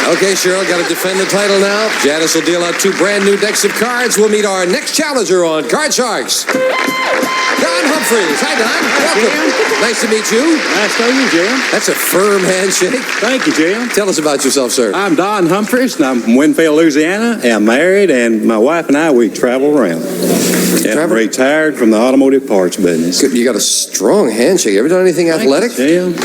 Okay, Cheryl, got to defend the title now. Janice will deal out 2 brand new decks of cards. We'll meet our next challenger on Card Sharks. Don Humphries. Hi, Don. Welcome. Nice to meet you. Nice to meet you, Jim. That's a firm handshake. Thank you, Jim. Tell us about yourself, sir. I'm Don Humphries, and I'm from Winfield, Louisiana. I'm married, and my wife and I, we travel around. And I'm retired from the automotive parts business. Good. You got a strong handshake. Ever done anything athletic? Jim.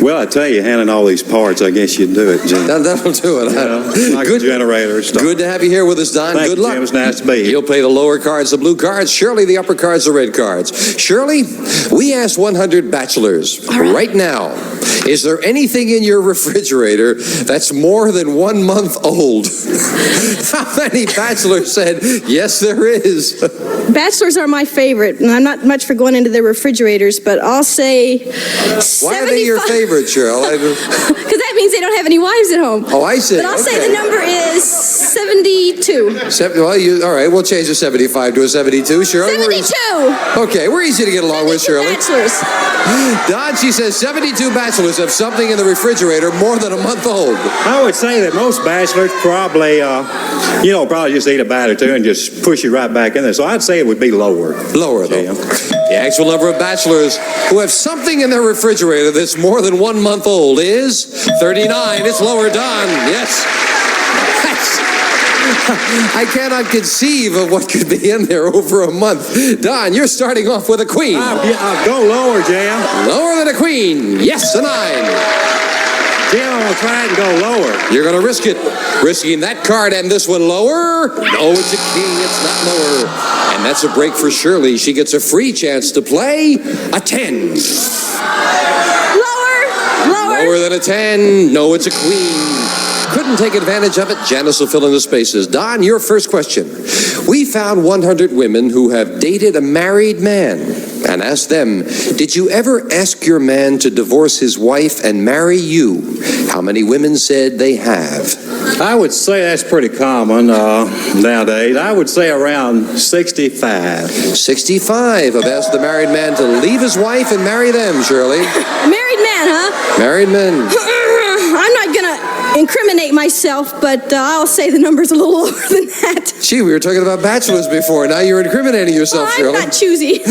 Well, I tell you, handling all these parts, I guess you'd do it, Jim. That'll do it. Like Good. a generator stuff. Good to have you here with us, Don. Thank Good you, luck. Jim. It's nice to be here. You'll play the lower cards, the blue cards. Shirley, the upper cards, the red cards. Shirley, we asked 100 bachelors right now, is there anything in your refrigerator that's more than 1 month old? How many bachelors said, yes, there is? Bachelors are my favorite, and I'm not much for going into their refrigerators, but I'll say 75. Why are they your favorite, Cheryl? Because that means they don't have any wives at home. Oh, I see. But I'll say the number is 72. All right, we'll change the 75 to a 72. Shirley, 72! Okay, we're easy to get along with, Shirley. Bachelors. Don, she says 72 bachelors have something in the refrigerator more than a month old. I would say that most bachelors probably, probably just eat a bite or two and just push it right back in there. So I'd say it would be lower. Lower, though. The actual number of bachelors who have something in their refrigerator that's more than 1 month old is 39. It's lower, Don. Yes. I cannot conceive of what could be in there over a month. Don, you're starting off with a queen. I'll go lower, Jim. Lower than a queen. Yes, a 9. Jim, I'm going to try and go lower. You're going to risk it. Risking that card and this one lower. No, it's a king. It's not lower. And that's a break for Shirley. She gets a free chance to play a 10. Lower than a 10. No, it's a queen. Couldn't take advantage of it. Janice will fill in the spaces. Don, your first question. We found 100 women who have dated a married man and asked them, did you ever ask your man to divorce his wife and marry you? How many women said they have? I would say that's pretty common nowadays. I would say around 65. 65 have asked the married man to leave his wife and marry them, Shirley. Married man, huh? Married men. I'm not going to incriminate myself, but I'll say the number's a little lower than that. Gee, we were talking about bachelors before. Now you're incriminating yourself, Shirley. I'm not choosy.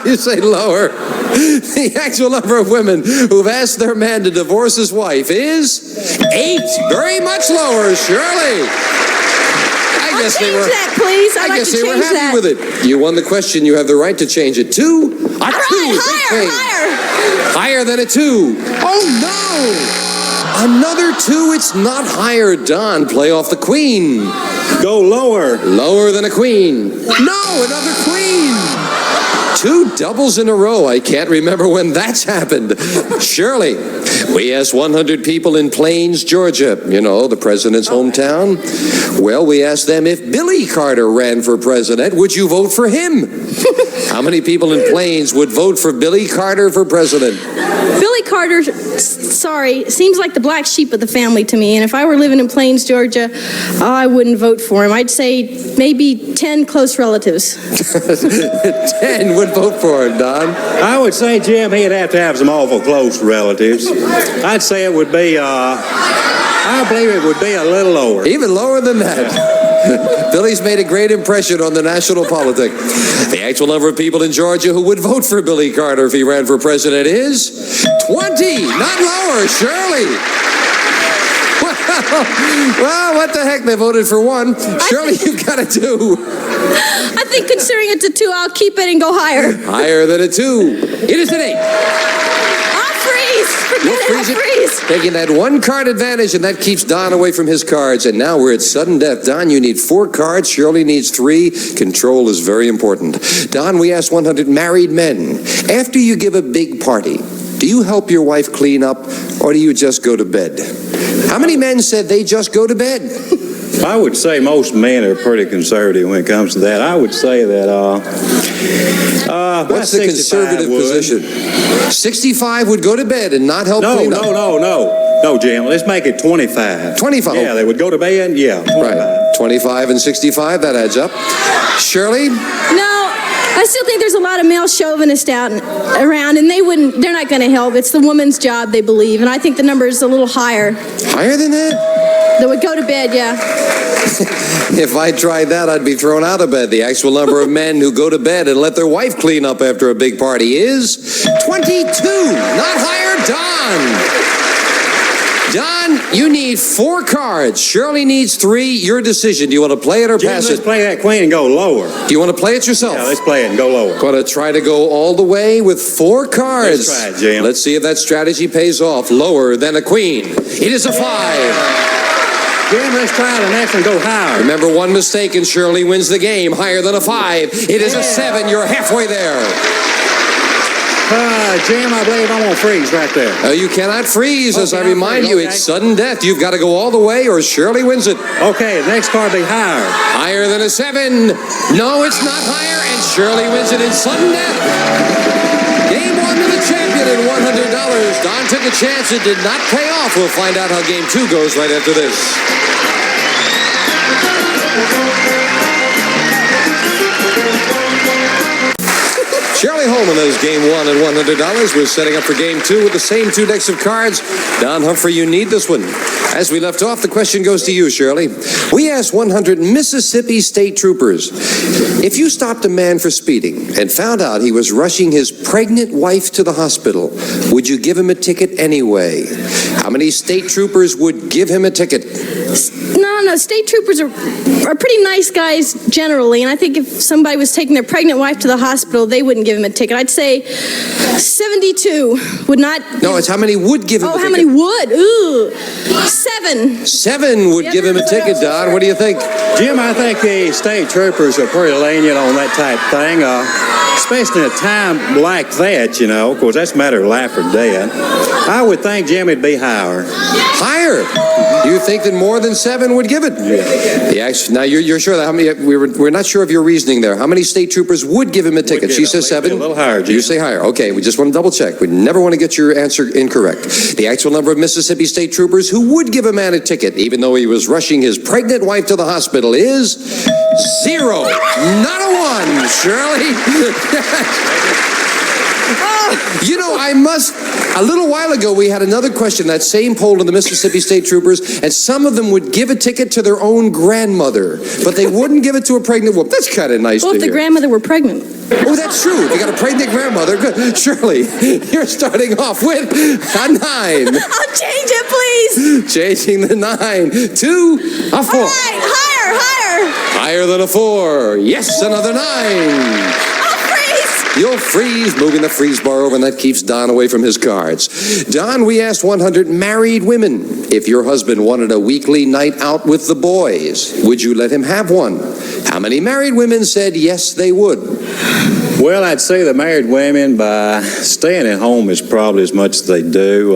You say lower. The actual number of women who've asked their man to divorce his wife is 8. Very much lower, Shirley. I guess they were happy with it. You won the question. You have the right to change it to a 2. Higher than a 2. Oh, no. Another 2. It's not higher. Don, play off the queen. Go lower. Lower than a queen. No, another queen. 2 doubles in a row. I can't remember when that's happened. Shirley, we asked 100 people in Plains, Georgia, the president's hometown. Well, we asked them if Billy Carter ran for president, would you vote for him? How many people in Plains would vote for Billy Carter for president? Billy Carter, seems like the black sheep of the family to me. And if I were living in Plains, Georgia, I wouldn't vote for him. I'd say maybe 10 close relatives. 10 would vote for him, Don. I would say, Jim, he'd have to have some awful close relatives. I'd say it would be, I believe it would be a little lower. Even lower than that. Billy's made a great impression on the national politic. The actual number of people in Georgia who would vote for Billy Carter if he ran for president is 20. Not lower, Shirley. Well, what the heck? They voted for 1. Shirley, you've got a 2. I think considering it's a 2, I'll keep it and go higher. Higher than a 2. It is an 8. I'll freeze. Taking that 1 card advantage, and that keeps Don away from his cards. And now we're at sudden death. Don, you need 4 cards. Shirley needs 3. Control is very important. Don, we asked 100 married men. After you give a big party, do you help your wife clean up, or do you just go to bed? How many men said they just go to bed? I would say most men are pretty conservative when it comes to that. I would say that, what's the conservative position? 65 would go to bed and not help clean up. No, Jim. Let's make it 25. 25? Yeah, they would go to bed, 25. Right. 25 and 65, that adds up. Shirley? No. I still think there's a lot of male chauvinists around, and they're not going to help. It's the woman's job, they believe, and I think the number is a little higher. Higher than that? That would go to bed, yeah. If I tried that, I'd be thrown out of bed. The actual number of men who go to bed and let their wife clean up after a big party is 22. Not higher, Don. Don, you need 4 cards. Shirley needs 3. Your decision. Do you want to play it or pass Let's it? play that queen and go lower. Do you want to play it yourself? Yeah, let's play it and go lower. Going to try to go all the way with 4 cards. Let's try it, Jim. Let's see if that strategy pays off. Lower than a queen. It is a 5. Jim, let's try the next one. Go higher. Remember, one mistake and Shirley wins the game. Higher than a 5. It is a 7. You're halfway there. Jim, I believe I'm going to freeze right there. You cannot freeze, as I Okay, remind you. okay. It's sudden death. You've got to go all the way or Shirley wins it. Okay, the next card be higher. Higher than a 7. No, it's not higher, and Shirley wins it in sudden death. Game 1 to the champion and $100. Don took a chance. It did not pay off. We'll find out how game 2 goes right after this. Shirley Holman is game 1 and $100. We're setting up for game 2 with the same 2 decks of cards. Don Humphrey, you need this one. As we left off, the question goes to you, Shirley. We asked 100 Mississippi state troopers, if you stopped a man for speeding and found out he was rushing his pregnant wife to the hospital, would you give him a ticket anyway? How many state troopers would give him a ticket? No, state troopers are pretty nice guys generally, and I think if somebody was taking their pregnant wife to the hospital, they wouldn't give him a ticket. I'd say 72 would not. No, it's how many would give him a ticket. Oh, how many would? Ooh, 7. 7 would give him a ticket, Don. What do you think? Jim, I think the state troopers are pretty lenient on that type of thing, especially in a time like that, you know. Of course, that's a matter of life or death. I would think, Jim, it'd be higher. Higher? You think that more than 7 would give it? Yeah. Now, you're sure that how many? We're not sure of your reasoning there. How many state troopers would give him a ticket? She says 7. A little higher, Jim. You say higher. Okay, we just want to double check. We never want to get your answer incorrect. The actual number of Mississippi state troopers who would give a man a ticket, even though he was rushing his pregnant wife to the hospital, is 0. Not a 1, Shirley. You know, a little while ago, we had another question, that same poll to the Mississippi State Troopers, and some of them would give a ticket to their own grandmother, but they wouldn't give it to a pregnant woman. That's kind of nice to hear. Well, if the grandmother were pregnant. Oh, that's true. If you got a pregnant grandmother, good. Shirley, you're starting off with a 9. I'll change it, please. Changing the 9 to a 4. All right, higher. Higher than a 4. Yes, another 9. You'll freeze, moving the freeze bar over, and that keeps Don away from his cards. Don, we asked 100 married women, if your husband wanted a weekly night out with the boys, would you let him have one? How many married women said yes, they would? Well, I'd say the married women, by staying at home is probably as much as they do.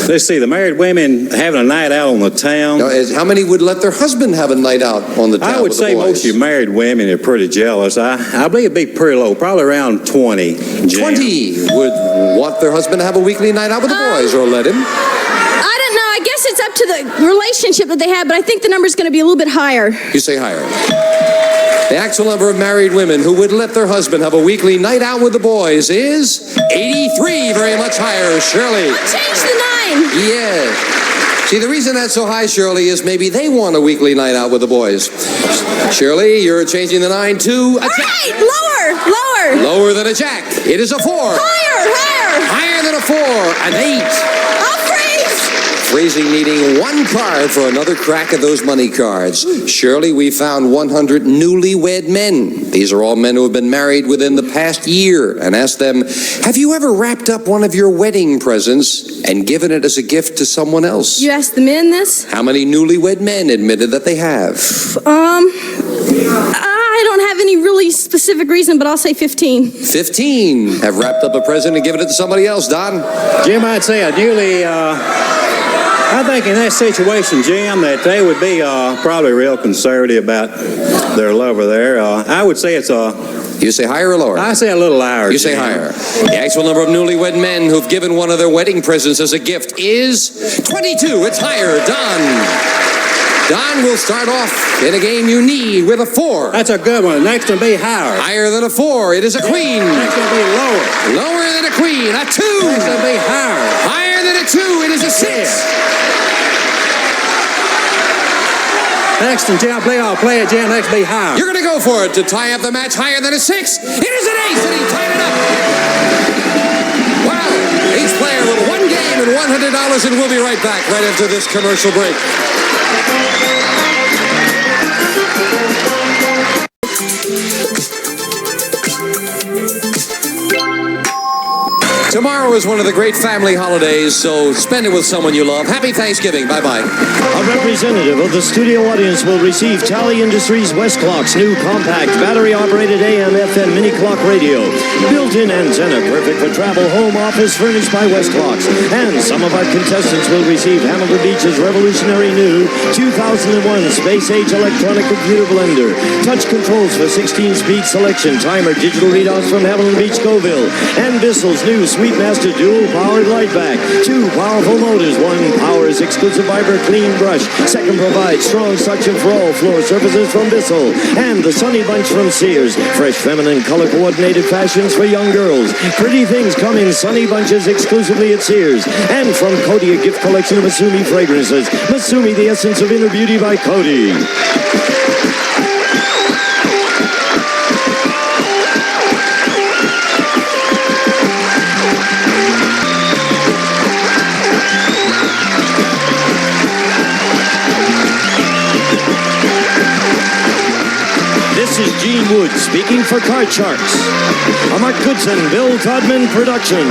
Let's see, the married women having a night out on the town. Now, how many would let their husband have a night out on the town? I would say most of you married women are pretty jealous. I believe it'd be pretty low, probably around 20. Jim. 20 would want their husband to have a weekly night out with the boys, or let him. I don't know. I guess it's up to the relationship that they have, but I think the number's going to be a little bit higher. You say higher. The actual number of married women who would let their husband have a weekly night out with the boys is 83, very much higher. Shirley. I'll change the 9. Yes. See, the reason that's so high, Shirley, is maybe they want a weekly night out with the boys. Shirley, you're changing the 9 to a jack. All right, lower. Lower than a jack. It is a 4. Higher. Higher than a 4. An 8. I'll freeze. Freezing, needing 1 card for another crack at those money cards. Shirley, we found 100 newlywed men. These are all men who have been married within the past year, and asked them, have you ever wrapped up one of your wedding presents and given it as a gift to someone else? You asked the men this? How many newlywed men admitted that they have? I don't have any really specific reason, but I'll say 15. 15 have wrapped up a present and given it to somebody else, Don. Jim, I'd say I think in that situation, Jim, that they would be probably real conservative about their lover there. I would say it's You say higher or lower? I say a little higher. You say higher. The actual number of newlywed men who've given one of their wedding presents as a gift is 22. It's higher. Don will start off in a game you need with a 4. That's a good one. Next one be higher. Higher than a 4. It is a queen. Next one be lower. Lower than a queen. A 2. Next one be higher. Higher than a 2. It is a 6. Next, and Jim, I'll play it, Jim. Next, be high. You're going to go for it to tie up the match higher than a 6. It is an ace, and he tied it up. Wow. Each player with one game and $100, and we'll be right back right after this commercial break. Tomorrow is one of the great family holidays, so spend it with someone you love. Happy Thanksgiving. Bye-bye. A representative of the studio audience will receive Tally Industries West Clock's new compact battery-operated AM/FM mini clock radio. Built-in antenna, perfect for travel, home, office, furnished by West Clocks. And some of our contestants will receive Hamilton Beach's revolutionary new 2001 space-age electronic computer blender. Touch controls for 16-speed selection, timer, digital readouts from Hamilton Beach Scoville. And Bissell's new Sweetmaster dual-powered light back. 2 powerful motors. 1 powers exclusive Viber clean brush. 2nd provides strong suction for all floor surfaces from Bissell. And the Sunny Bunch from Sears. Fresh, feminine, color-coordinated fashions for young girls. Pretty things come in Sunny Bunches exclusively at Sears. And from Cody, a gift collection of Masumi fragrances. Masumi, the essence of inner beauty by Cody. This is Gene Wood speaking for Card Sharks. A Mark Goodson-Bill Todman Production.